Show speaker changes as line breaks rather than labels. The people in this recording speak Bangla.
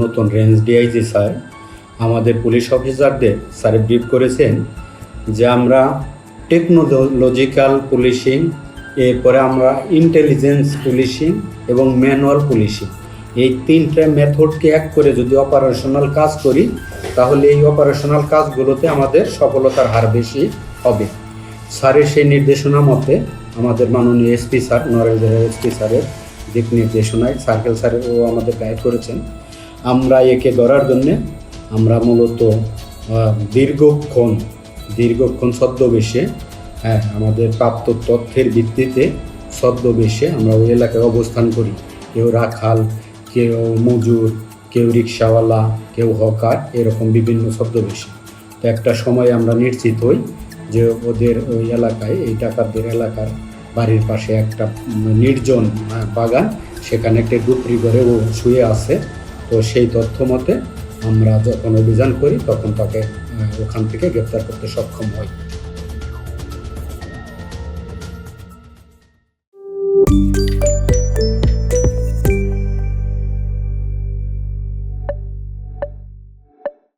নতুন রেঞ্জ ডিআইজি স্যার আমাদের পুলিশ অফিসারদের স্যারে ব্রিফ করেছেন যে আমরা টেকনোলজিক্যাল পুলিশিং, এরপরে আমরা ইন্টেলিজেন্স পুলিশিং এবং ম্যানুয়াল পুলিশিং, এই তিনটে মেথডকে এক করে যদি অপারেশনাল কাজ করি তাহলে এই অপারেশনাল কাজগুলোতে আমাদের সফলতার হার বেশি হবে। স্যারের সেই নির্দেশনা মতে আমাদের মাননীয় এসপি স্যার, নড়াইল এসপি স্যারের দিক নির্দেশনায় সার্কেল স্যারেরও আমাদের গাইড করেছেন। আমরা একে ধরার জন্যে আমরা মূলত দীর্ঘক্ষণ ছদ্মবেশে, আমাদের প্রাপ্ত তথ্যের ভিত্তিতে ছদ্মবেশে আমরা ওই এলাকায় অবস্থান করি। কেউ রাখাল, কেউ মজুর, কেউ রিক্সাওয়ালা, কেউ হকার, এরকম বিভিন্ন ছদ্মবেশে। তো একটা সময় আমরা নিশ্চিত হই যে ওদের ওই এলাকায়, এই ডাকাতদের এলাকার বাড়ির পাশে একটা নির্জন বাগান, সেখানে একটা ডুপরি করে ও শুয়ে আছে। তো সেই তথ্য মতে আমরা যখন অভিযান করি তখন তাকে ওখান থেকে গ্রেপ্তার করতে সক্ষম হই।